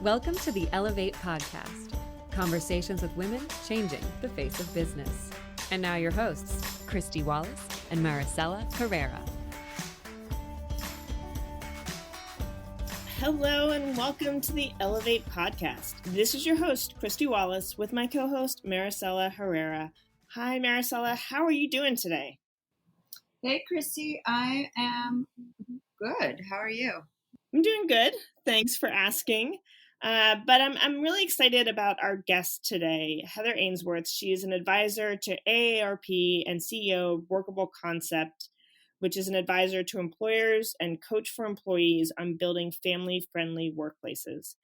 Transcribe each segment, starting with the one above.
Welcome to the Ellevate podcast, conversations with women changing the face of business. And now your hosts, Kristy, Wallace and Maricella, Herrera. Hello and welcome to the Ellevate podcast. This is your host, Kristy Wallace, with my co-host, Maricella Herrera. Hi, Maricella. How are you doing today? Hey, Kristy. I am good. How are you? I'm doing good. Thanks for asking. But I'm really excited about our guest today, Heather Ainsworth. She is an advisor to AARP and CEO of Workable Concept, which is an advisor to employers and coach for employees on building family-friendly workplaces.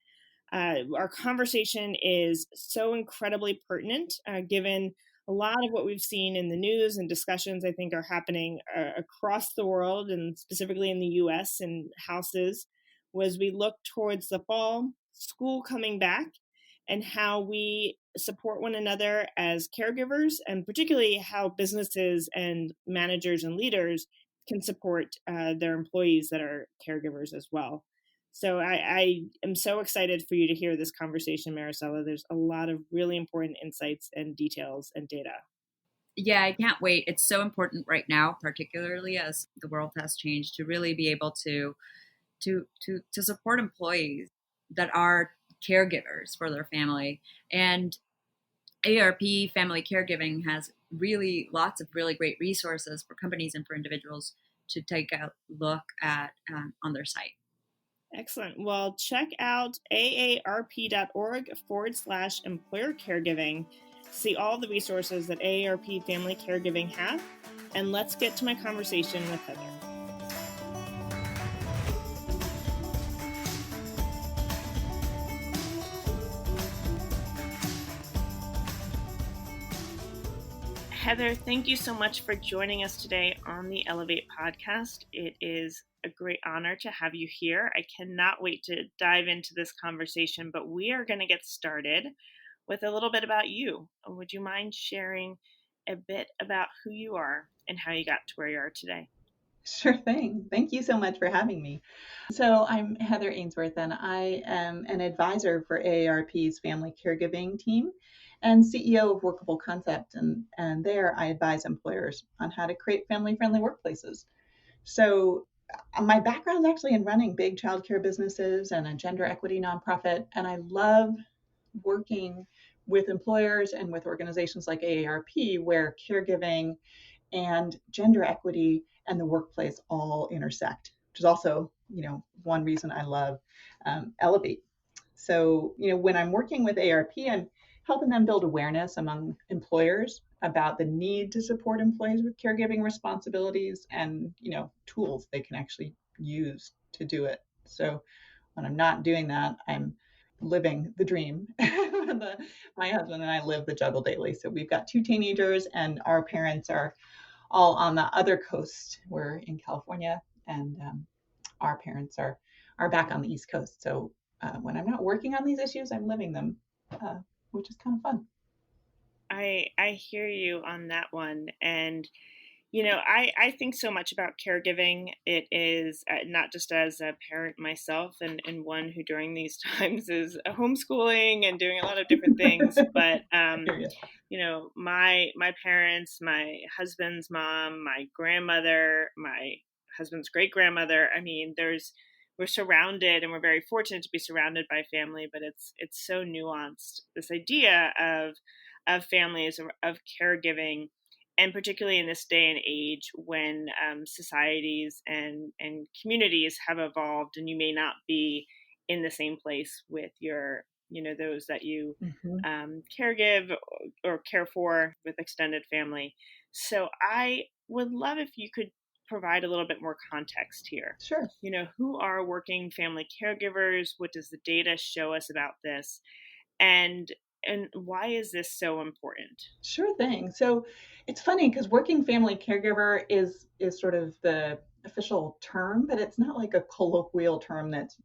Our conversation is so incredibly pertinent, given a lot of what we've seen in the news and discussions I think are happening across the world and specifically in the U.S. and houses, as we look towards the fall, school coming back, and how we support one another as caregivers, and particularly how businesses and managers and leaders can support their employees that are caregivers as well. So I am so excited for you to hear this conversation, Maricella. There's a lot of really important insights and details and data. Yeah, I can't wait. It's so important right now, particularly as the world has changed, to really be able to support employees that are caregivers for their family. And AARP Family Caregiving has really lots of really great resources for companies and for individuals to take a look at on their site. Excellent. Well, check out aarp.org/employer caregiving. See all the resources that AARP Family Caregiving have. And let's get to my conversation with Heather. Heather, thank you so much for joining us today on the Ellevate podcast. It is a great honor to have you here. I cannot wait to dive into this conversation, but we are going to get started with a little bit about you. Would you mind sharing a bit about who you are and how you got to where you are today? Sure thing. Thank you so much for having me. So I'm Heather Ainsworth, and I am an advisor for AARP's Family Caregiving team and CEO of Workable Concept. And there I advise employers on how to create family-friendly workplaces. So my background is actually in running big childcare businesses and a gender equity nonprofit, and I love working with employers and with organizations like AARP, where caregiving and gender equity and the workplace all intersect, which is also, one reason I love Ellevate. So, when I'm working with AARP, I'm helping them build awareness among employers about the need to support employees with caregiving responsibilities and, tools they can actually use to do it. So when I'm not doing that, I'm living the dream. My husband and I live the juggle daily. So we've got 2 teenagers, and our parents are all on the other coast. We're in California, and our parents are back on the East Coast. So when I'm not working on these issues, I'm living them, which is kind of fun. I hear you on that one. And, I think so much about caregiving. It is not just as a parent myself and one who during these times is homeschooling and doing a lot of different things. But, my parents, my husband's mom, my grandmother, my husband's great grandmother. I mean, we're surrounded, and we're very fortunate to be surrounded by family, but it's so nuanced. This idea of families, of caregiving, and particularly in this day and age when societies and communities have evolved, and you may not be in the same place with your, those that you caregive or care for with extended family. So I would love if you could provide a little bit more context here. Sure. Who are working family caregivers? What does the data show us about this? And why is this so important? Sure thing. So it's funny because working family caregiver is sort of the official term, but it's not like a colloquial term that's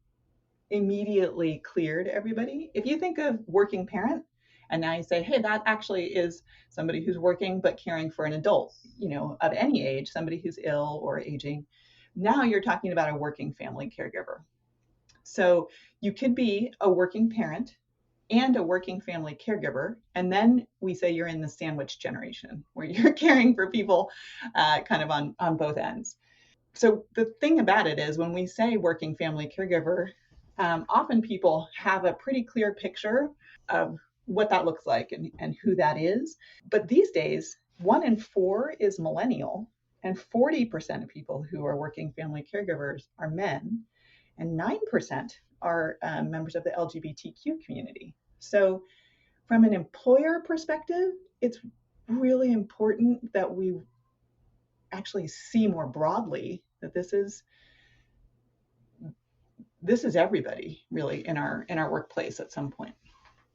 immediately clear to everybody. If you think of working parent, and now you say, hey, that actually is somebody who's working but caring for an adult, of any age, somebody who's ill or aging. Now you're talking about a working family caregiver. So you could be a working parent and a working family caregiver. And then we say you're in the sandwich generation where you're caring for people kind of on both ends. So the thing about it is when we say working family caregiver, often people have a pretty clear picture of what that looks like and who that is. But these days, 1 in 4 is millennial, and 40% of people who are working family caregivers are men, and 9% are members of the LGBTQ community. So from an employer perspective, it's really important that we actually see more broadly that this is everybody really in our workplace at some point.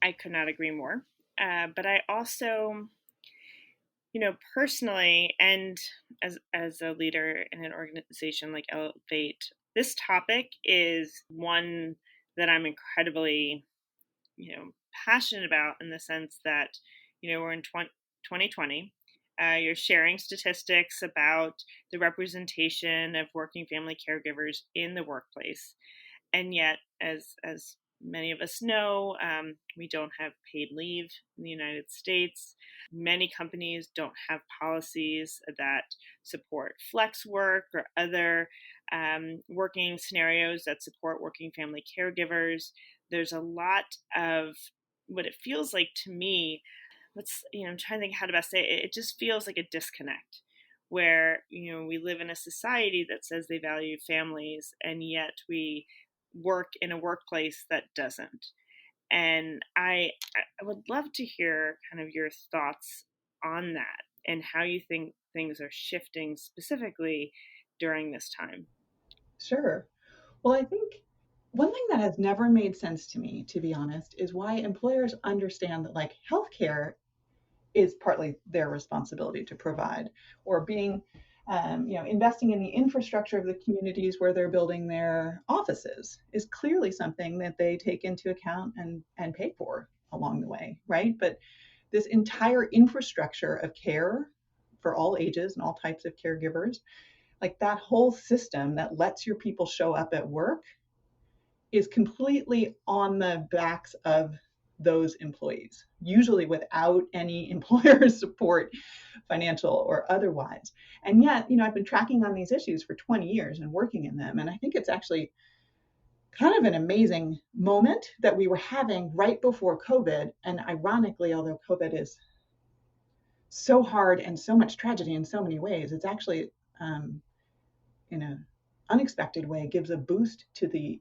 I could not agree more. But I also, personally, and as a leader in an organization like Ellevate, this topic is one that I'm incredibly, passionate about, in the sense that, we're in 2020. You're sharing statistics about the representation of working family caregivers in the workplace. And yet, as many of us know, we don't have paid leave in the United States. Many companies don't have policies that support flex work or other working scenarios that support working family caregivers. There's a lot of what it feels like to me. I'm trying to think how to best say it. It just feels like a disconnect where, we live in a society that says they value families, and yet we work in a workplace that doesn't. And I would love to hear kind of your thoughts on that and how you think things are shifting specifically during this time. Sure. Well, I think one thing that has never made sense to me, to be honest, is why employers understand that like healthcare is partly their responsibility to provide, or being investing in the infrastructure of the communities where they're building their offices is clearly something that they take into account and pay for along the way, right? But this entire infrastructure of care for all ages and all types of caregivers, like that whole system that lets your people show up at work, is completely on the backs of those employees, usually without any employer support, financial or otherwise. And yet, I've been tracking on these issues for 20 years and working in them. And I think it's actually kind of an amazing moment that we were having right before COVID. And ironically, although COVID is so hard and so much tragedy in so many ways, it's actually, in an unexpected way, gives a boost to the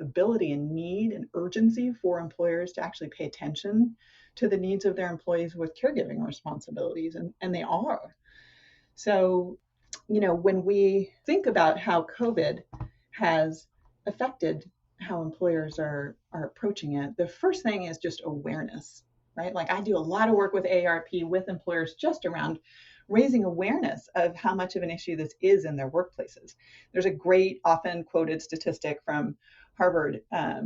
ability and need and urgency for employers to actually pay attention to the needs of their employees with caregiving responsibilities, and they are. So, when we think about how COVID has affected how employers are approaching it, the first thing is just awareness, right? Like I do a lot of work with AARP with employers just around raising awareness of how much of an issue this is in their workplaces. There's a great, often quoted statistic from Harvard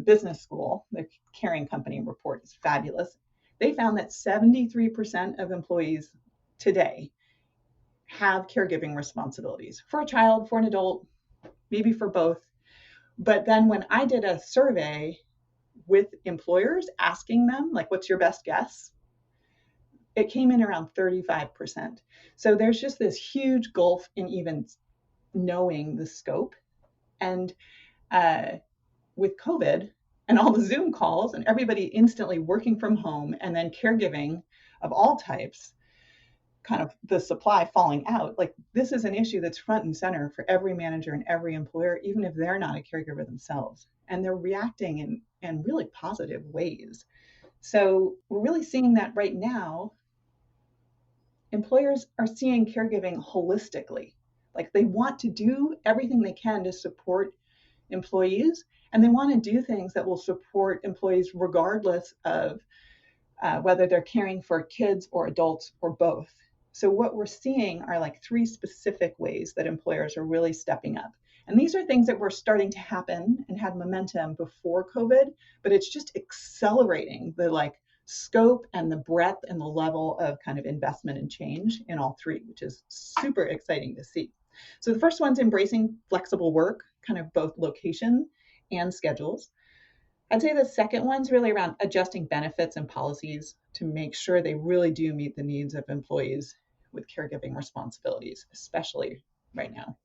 Business School. The Caring Company report is fabulous. They found that 73% of employees today have caregiving responsibilities for a child, for an adult, maybe for both. But then when I did a survey with employers asking them, like, what's your best guess? It came in around 35%. So there's just this huge gulf in even knowing the scope. And with COVID and all the Zoom calls and everybody instantly working from home, and then caregiving of all types, kind of the supply falling out, like this is an issue that's front and center for every manager and every employer, even if they're not a caregiver themselves. And they're reacting in really positive ways. So we're really seeing that right now. Employers are seeing caregiving holistically. Like they want to do everything they can to support employees, and they want to do things that will support employees regardless of whether they're caring for kids or adults or both. So what we're seeing are like 3 specific ways that employers are really stepping up. And these are things that were starting to happen and had momentum before COVID, but it's just accelerating the like scope and the breadth and the level of kind of investment and change in all 3, which is super exciting to see. So the first one's embracing flexible work, kind of both location and schedules. I'd say the second one's really around adjusting benefits and policies to make sure they really do meet the needs of employees with caregiving responsibilities, especially right now.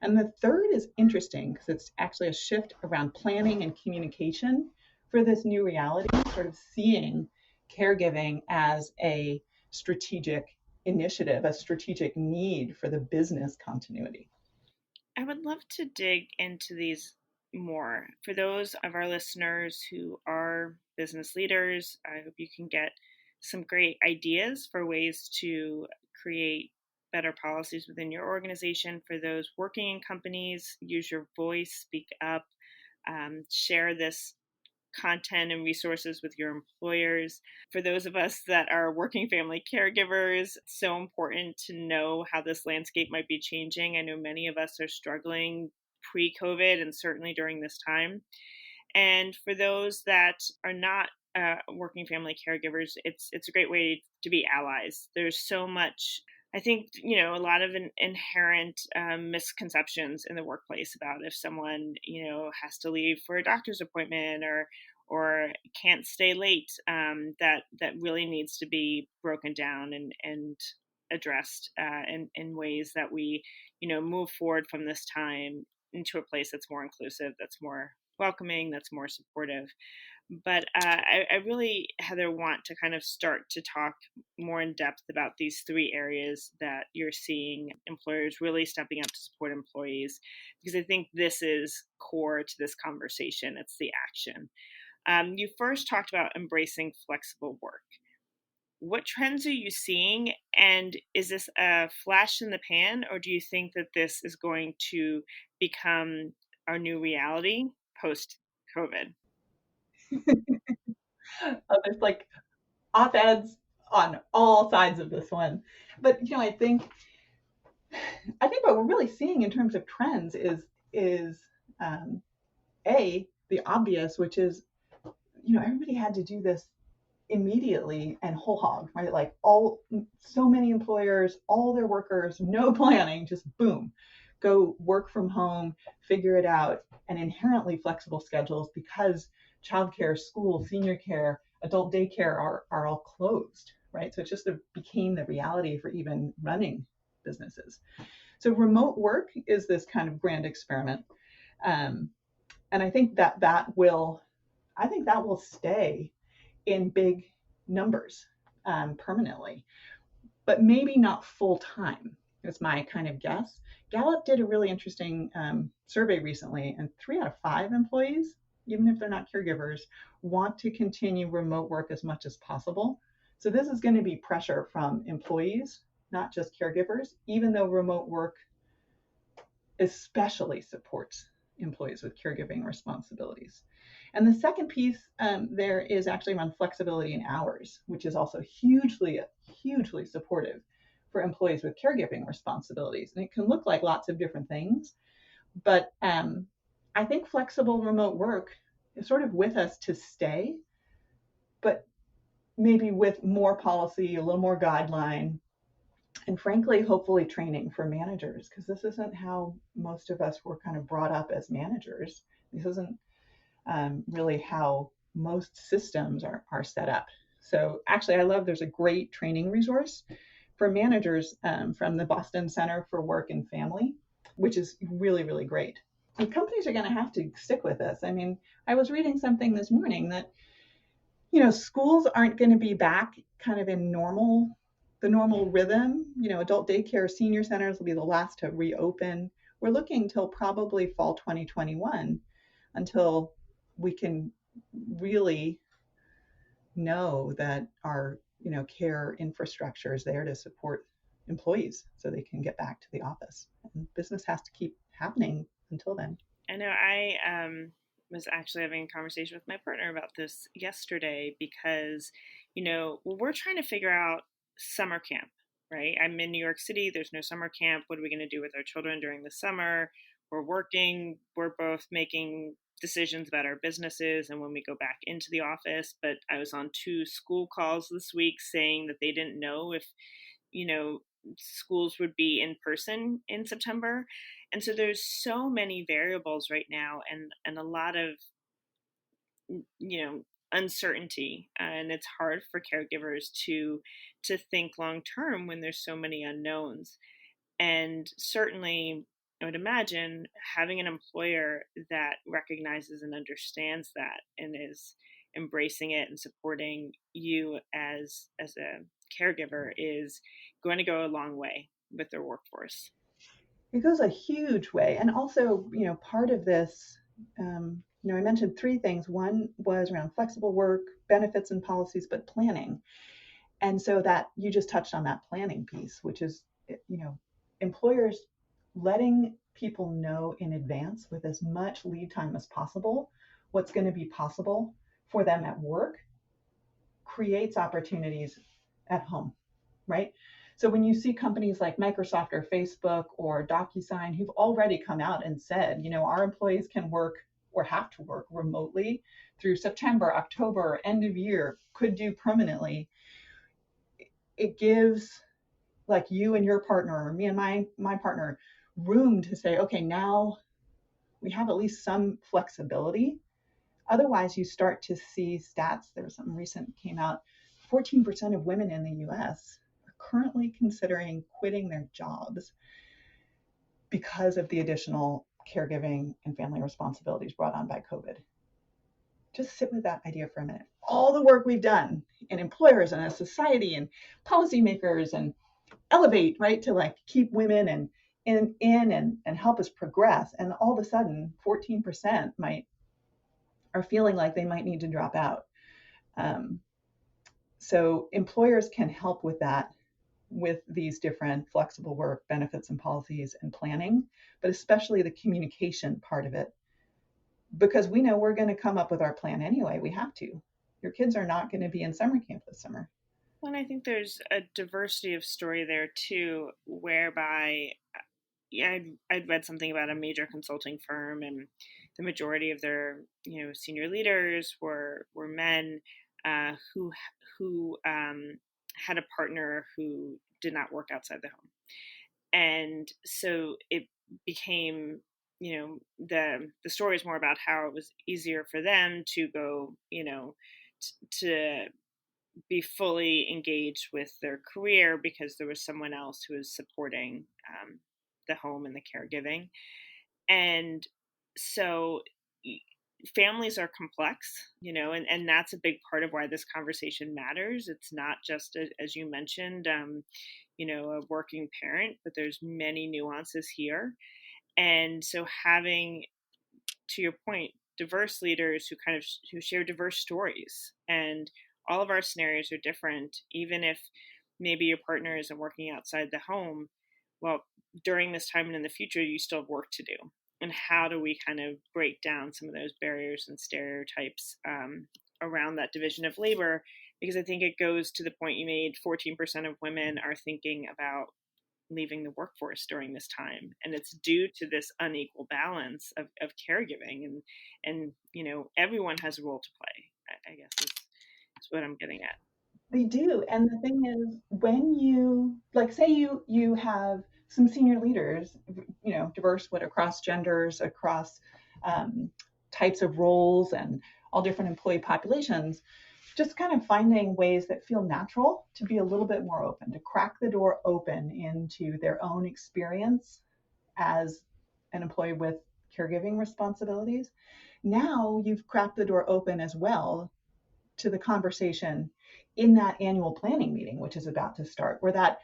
And the third is interesting because it's actually a shift around planning and communication for this new reality, sort of seeing caregiving as a strategic initiative, a strategic need for the business continuity. I would love to dig into these more. For those of our listeners who are business leaders, I hope you can get some great ideas for ways to create better policies within your organization. For those working in companies, use your voice, speak up, share this content and resources with your employers. For those of us that are working family caregivers, it's so important to know how this landscape might be changing. I know many of us are struggling pre-COVID and certainly during this time. And for those that are not working family caregivers, it's a great way to be allies. There's so much, I think, a lot of inherent misconceptions in the workplace about if someone, has to leave for a doctor's appointment or can't stay late, that really needs to be broken down and addressed in ways that we, move forward from this time into a place that's more inclusive, that's more welcoming, that's more supportive. But I really, Heather, want to kind of start to talk more in depth about these three areas that you're seeing employers really stepping up to support employees, because I think this is core to this conversation. It's the action. You first talked about embracing flexible work. What trends are you seeing? And is this a flash in the pan, or do you think that this is going to become our new reality post-COVID? There's like op-eds on all sides of this one. But I think what we're really seeing in terms of trends is the obvious, which is everybody had to do this immediately and whole hog, right? Like so many employers, all their workers, no planning, just boom, go work from home, figure it out, and inherently flexible schedules because childcare, school, senior care, adult daycare are all closed, right? So it just became the reality for even running businesses. So remote work is this kind of grand experiment. And I think that will stay in big numbers permanently, but maybe not full time. Is my kind of guess. Gallup did a really interesting survey recently, and 3 out of 5 employees, even if they're not caregivers, want to continue remote work as much as possible. So this is going to be pressure from employees, not just caregivers, even though remote work especially supports employees with caregiving responsibilities. And the second piece there is actually around flexibility in hours, which is also hugely supportive for employees with caregiving responsibilities. And it can look like lots of different things, but I think flexible remote work is sort of with us to stay, but maybe with more policy, a little more guideline, and frankly, hopefully training for managers, because this isn't how most of us were kind of brought up as managers. This isn't really how most systems are set up. So actually, there's a great training resource for managers from the Boston Center for Work and Family, which is really, really great. And companies are going to have to stick with this. I mean, I was reading something this morning that, schools aren't going to be back kind of in the normal rhythm. Adult daycare, senior centers will be the last to reopen. We're looking till probably fall 2021 until we can really know that our care infrastructure is there to support employees so they can get back to the office. And business has to keep happening until then. I know I was actually having a conversation with my partner about this yesterday because, we're trying to figure out summer camp, right? I'm in New York City. There's no summer camp. What are we going to do with our children during the summer? We're working. We're both making decisions about our businesses and when we go back into the office. But I was on 2 school calls this week saying that they didn't know if, schools would be in person in September. And so there's so many variables right now, and a lot of, uncertainty, and it's hard for caregivers to think long term when there's so many unknowns. And certainly, I would imagine having an employer that recognizes and understands that and is embracing it and supporting you as a caregiver is going to go a long way with their workforce. It goes a huge way. And also, part of this, I mentioned three things. One was around flexible work, benefits and policies, but planning. And so that you just touched on that planning piece, which is, employers letting people know in advance with as much lead time as possible what's going to be possible for them at work creates opportunities at home, right? So when you see companies like Microsoft or Facebook or DocuSign who've already come out and said, our employees can work or have to work remotely through September, October, end of year, could do permanently, it gives like you and your partner, or me and my partner, room to say, okay, now we have at least some flexibility. Otherwise, you start to see stats. There was something recent came out. 14% of women in the US are currently considering quitting their jobs because of the additional caregiving and family responsibilities brought on by COVID. Just sit with that idea for a minute. All the work we've done in employers and as society and policymakers and Ellevate, right, to like keep women and in and help us progress. And all of a sudden, 14% are feeling like they might need to drop out. So employers can help with that, with these different flexible work benefits and policies and planning, but especially the communication part of it, because we know we're going to come up with our plan anyway. We have to. Your kids are not going to be in summer camp this summer. Well, and I think there's a diversity of story there too, whereby I'd read something about a major consulting firm, and the majority of their senior leaders were men who had a partner who did not work outside the home, and so it became the story is more about how it was easier for them to go to be fully engaged with their career because there was someone else who was supporting the home and the caregiving. And so families are complex, and that's a big part of why this conversation matters. It's not just, as you mentioned, a working parent, but there's many nuances here. And so having, to your point, diverse leaders who share diverse stories, and all of our scenarios are different. Even if maybe your partner isn't working outside the home, well, during this time and in the future, you still have work to do. And how do we kind of break down some of those barriers and stereotypes around that division of labor? Because I think it goes to the point you made, 14% of women are thinking about leaving the workforce during this time, and it's due to this unequal balance of caregiving, and everyone has a role to play, I guess is what I'm getting at. They do. And the thing is, when you say you have some senior leaders, diverse, across genders, across types of roles, and all different employee populations, just kind of finding ways that feel natural to be a little bit more open, to crack the door open into their own experience as an employee with caregiving responsibilities. Now you've cracked the door open as well to the conversation in that annual planning meeting, which is about to start, or that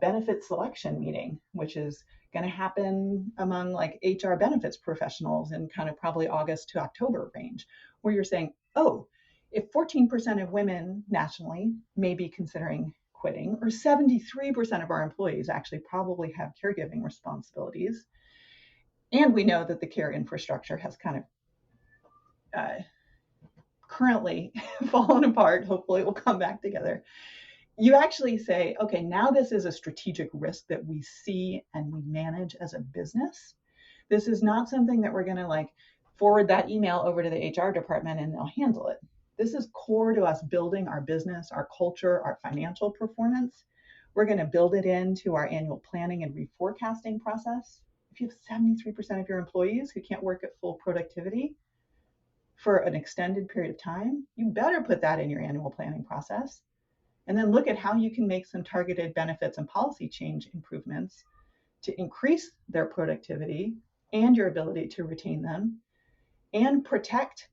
benefit selection meeting, which is going to happen among like HR benefits professionals in kind of probably August to October range, where you're saying, oh, if 14% of women nationally may be considering quitting, or 73% of our employees actually probably have caregiving responsibilities, and we know that the care infrastructure has kind of currently fallen apart, hopefully it will come back together, you actually say, okay, now this is a strategic risk that we see and we manage as a business. This is not something that we're going to like forward that email over to the HR department and they'll handle it. This is core to us building our business, our culture, our financial performance. We're going to build it into our annual planning and reforecasting process. if you have 73% of your employees who can't work at full productivity for an extended period of time, you better put that in your annual planning process. And then look at how you can make some targeted benefits and policy change improvements to increase their productivity and your ability to retain them and protect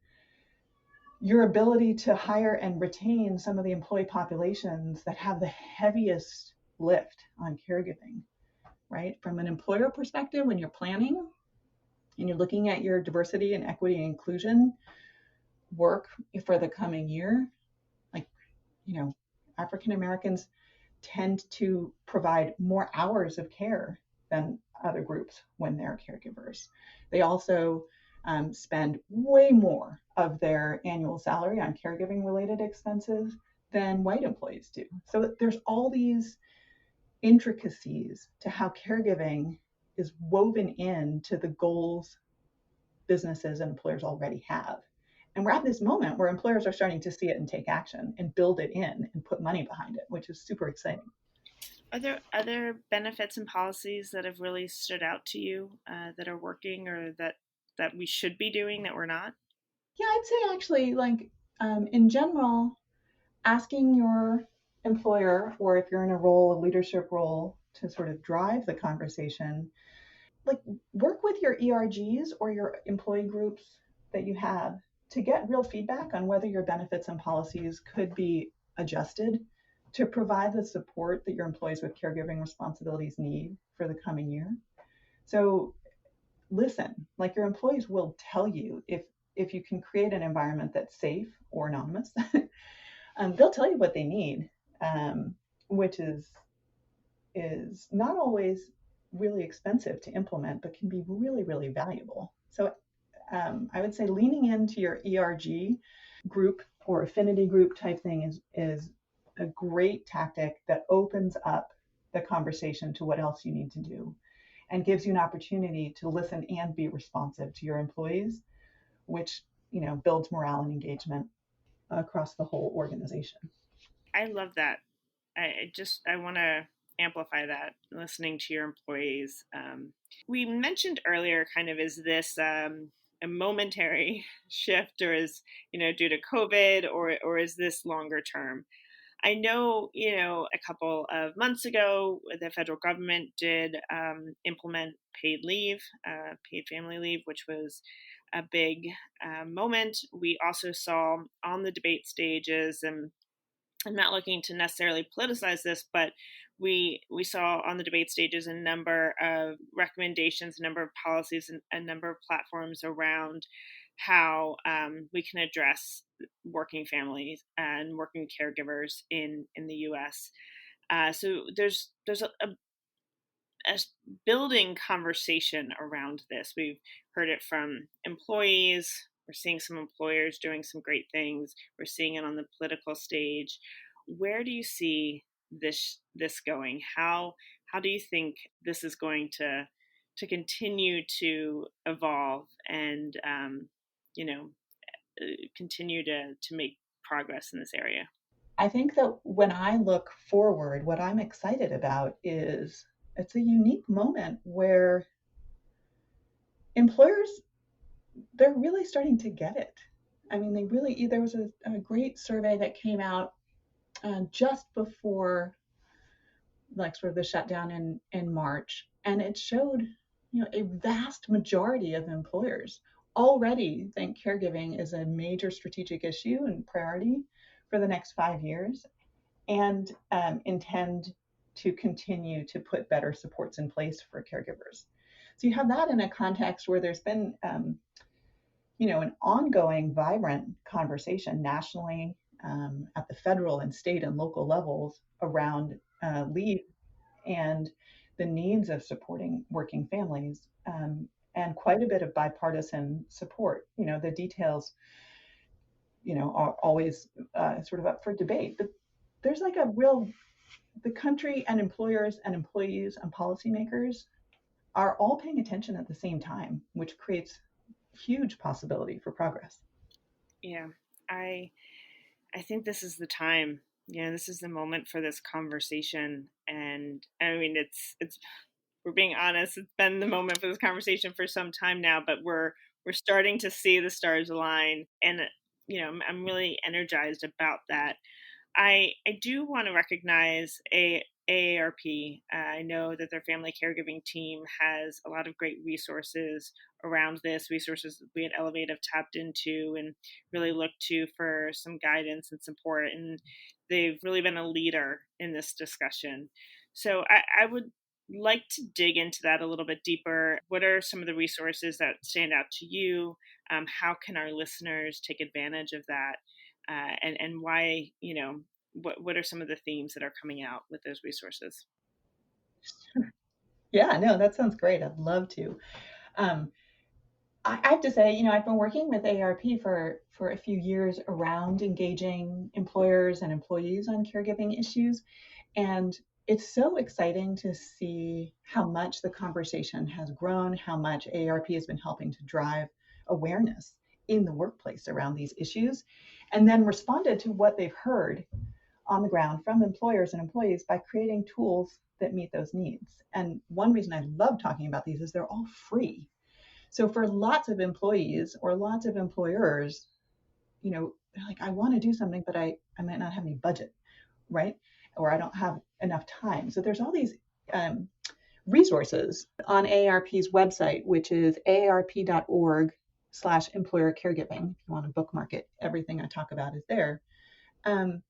your ability to hire and retain some of the employee populations that have the heaviest lift on caregiving, right? From an employer perspective, when you're planning and you're looking at your diversity and equity and inclusion work for the coming year, like, African Americans tend to provide more hours of care than other groups when they're caregivers. They also spend way more of their annual salary on caregiving related expenses than white employees do. So there's all these intricacies to how caregiving is woven into the goals businesses and employers already have. And we're at this moment where employers are starting to see it and take action and build it in and put money behind it, which is super exciting. Are there other benefits and policies that have really stood out to you that are working or that we should be doing that we're not? Yeah, I'd say actually, in general, asking your employer, or if you're in a leadership role, to sort of drive the conversation, like work with your ERGs or your employee groups that you have to get real feedback on whether your benefits and policies could be adjusted to provide the support that your employees with caregiving responsibilities need for the coming year. So listen, like your employees will tell you if you can create an environment that's safe or anonymous. They'll tell you what they need, which is not always really expensive to implement, but can be really, really valuable. So I would say leaning into your ERG group or affinity group type thing is a great tactic that opens up the conversation to what else you need to do and gives you an opportunity to listen and be responsive to your employees, which builds morale and engagement across the whole organization. I love that. I want to amplify that, listening to your employees. We mentioned earlier, kind of, is this a momentary shift, or is, due to COVID, or is this longer term? I know, a couple of months ago, the federal government did implement paid leave, paid family leave, which was a big moment. We also saw on the debate stages, and I'm not looking to necessarily politicize this, but we saw on the debate stages a number of recommendations, a number of policies, and a number of platforms around how we can address working families and working caregivers in the U.S. So there's a building conversation around this. We've heard it from employees. We're seeing some employers doing some great things. We're seeing it on the political stage. Where do you see this going? How do you think this is going to continue to evolve and continue to make progress in this area? I think that when I look forward, what I'm excited about is it's a unique moment where employers, they're really starting to get it. I mean, there was a great survey that came out just before sort of the shutdown in March, and it showed a vast majority of employers already think caregiving is a major strategic issue and priority for the next 5 years, and intend to continue to put better supports in place for caregivers. So you have that in a context where there's been an ongoing vibrant conversation nationally, at the federal and state and local levels around leave and the needs of supporting working families, and quite a bit of bipartisan support. The details are always sort of up for debate, but there's the country and employers and employees and policymakers are all paying attention at the same time, which creates huge possibility for progress. Yeah, I think this is the time. This is the moment for this conversation, and I mean it's we're being honest, it's been the moment for this conversation for some time now, but we're starting to see the stars align, and I'm really energized about that. I do want to recognize AARP. I know that their family caregiving team has a lot of great resources around this, resources we at Ellevate have tapped into and really looked to for some guidance and support. And they've really been a leader in this discussion. So I would like to dig into that a little bit deeper. What are some of the resources that stand out to you? How can our listeners take advantage of that? And why, what are some of the themes that are coming out with those resources? Yeah, no, that sounds great. I'd love to. I have to say, I've been working with AARP for a few years around engaging employers and employees on caregiving issues. And it's so exciting to see how much the conversation has grown, how much AARP has been helping to drive awareness in the workplace around these issues, and then responded to what they've heard on the ground from employers and employees by creating tools that meet those needs. And one reason I love talking about these is they're all free. So for lots of employees or lots of employers, they're like, I want to do something, but I might not have any budget, right? Or I don't have enough time. So there's all these resources on AARP's website, which is aarp.org/employer caregiving. If you want to bookmark it, everything I talk about is there. And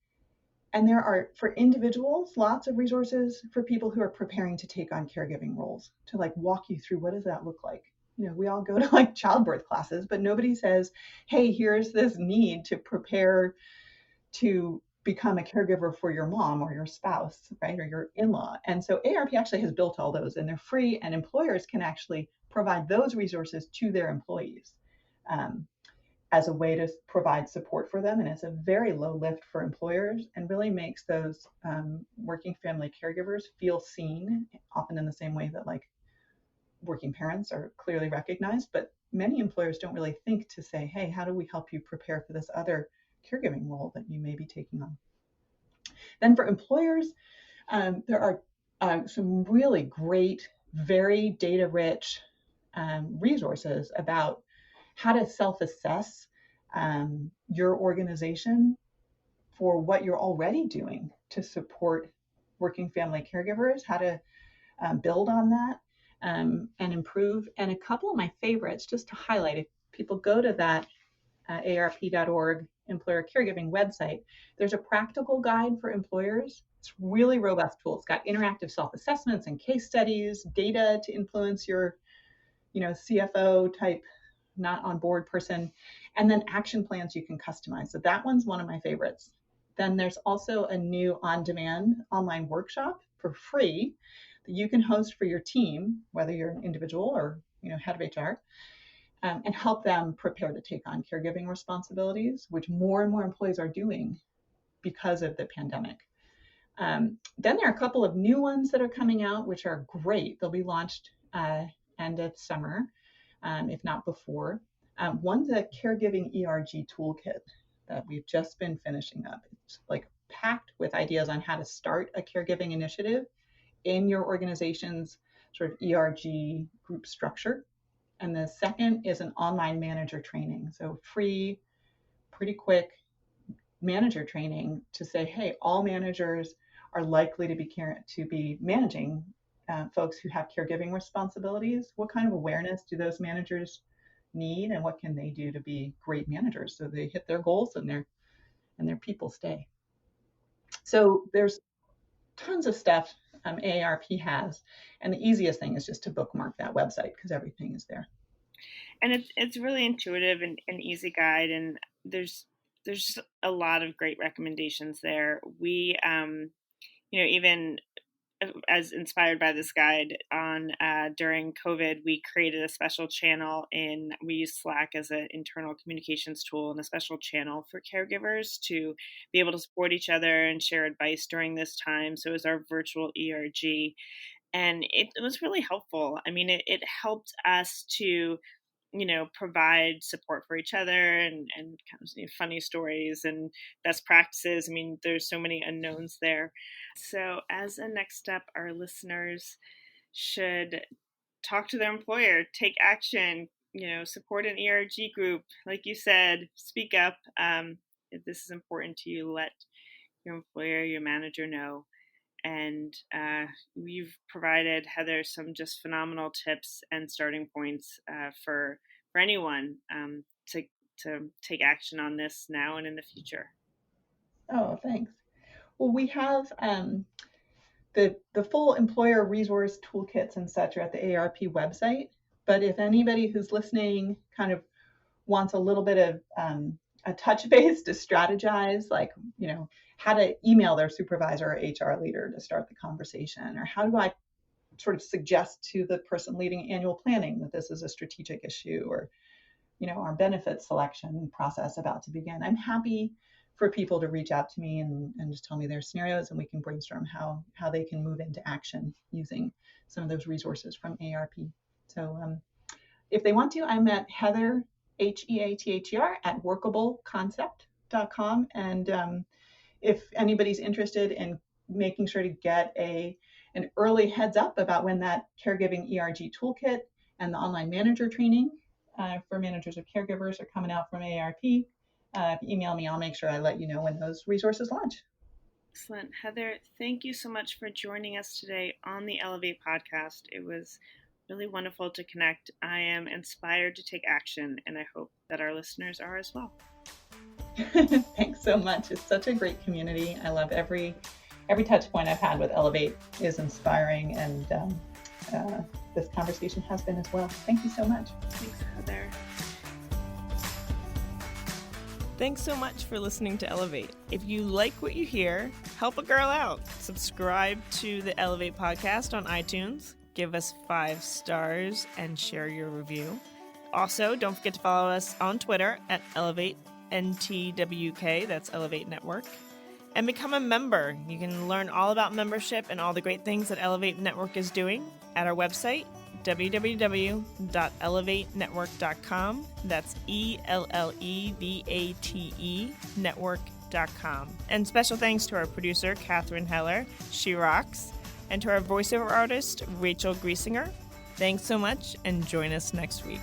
there are, for individuals, lots of resources for people who are preparing to take on caregiving roles to walk you through what does that look like. We all go to childbirth classes, but nobody says, hey, here's this need to prepare to become a caregiver for your mom or your spouse, right, or your in-law. And so AARP actually has built all those, and they're free, and employers can actually provide those resources to their employees as a way to provide support for them. And it's a very low lift for employers and really makes those working family caregivers feel seen, often in the same way that working parents are clearly recognized. But many employers don't really think to say, hey, how do we help you prepare for this other caregiving role that you may be taking on? Then for employers, there are some really great, very data-rich resources about how to self-assess your organization for what you're already doing to support working family caregivers, how to build on that and improve. And a couple of my favorites, just to highlight, if people go to that aarp.org employer caregiving website, there's a practical guide for employers. It's really robust tool. It's got interactive self-assessments and case studies, data to influence your CFO type not on board person, and then action plans you can customize. So that one's one of my favorites. Then there's also a new on-demand online workshop for free that you can host for your team, whether you're an individual or head of HR, and help them prepare to take on caregiving responsibilities, which more and more employees are doing because of the pandemic. Then there are a couple of new ones that are coming out, which are great. They'll be launched end of summer, if not before. One's a caregiving ERG toolkit that we've just been finishing up. It's packed with ideas on how to start a caregiving initiative in your organization's sort of ERG group structure. And the second is an online manager training. So free, pretty quick manager training to say, hey, all managers are likely to be managing folks who have caregiving responsibilities. What kind of awareness do those managers need, and what can they do to be great managers so they hit their goals and their people stay? So there's tons of stuff AARP has, and the easiest thing is just to bookmark that website because everything is there. And it's really intuitive and easy guide, and there's a lot of great recommendations there. We even as inspired by this guide on during COVID, we created a special channel we use Slack as an internal communications tool, and a special channel for caregivers to be able to support each other and share advice during this time. So it was our virtual ERG, and it was really helpful. I mean, it helped us to provide support for each other and kind of funny stories and best practices. I mean, there's so many unknowns there. So as a next step, our listeners should talk to their employer, take action, support an ERG group. Like you said, speak up. If this is important to you, let your employer, your manager know. And we've provided Heather some just phenomenal tips and starting points for anyone to take action on this now and in the future. Oh, thanks. Well, we have the full employer resource toolkits and such are at the AARP website. But if anybody who's listening kind of wants a little bit of a touch base to strategize, like, how to email their supervisor or HR leader to start the conversation, or how do I sort of suggest to the person leading annual planning that this is a strategic issue, or, our benefit selection process about to begin. I'm happy for people to reach out to me and just tell me their scenarios, and we can brainstorm how they can move into action using some of those resources from AARP. So if they want to, I'm at Heather, Heather, at workableconcept.com. And if anybody's interested in making sure to get an early heads up about when that caregiving ERG toolkit and the online manager training for managers of caregivers are coming out from AARP, email me. I'll make sure I let you know when those resources launch. Excellent. Heather, thank you so much for joining us today on the Ellevate podcast. It was really wonderful to connect. I am inspired to take action, and I hope that our listeners are as well. Thanks so much. It's such a great community. I love every touch point I've had with Ellevate is inspiring, and this conversation has been as well. Thank you so much. Thanks, Heather. Thanks so much for listening to Ellevate. If you like what you hear, help a girl out. Subscribe to the Ellevate podcast on iTunes. Give us 5 stars and share your review. Also, don't forget to follow us on Twitter at EllevateNTWK, that's Ellevate Network, and become a member. You can learn all about membership and all the great things that Ellevate Network is doing at our website, www.ellevatenetwork.com. That's ELLEVATE network.com. And special thanks to our producer, Catherine Heller. She rocks. And to our voiceover artist, Rachel Griesinger. Thanks so much, and join us next week.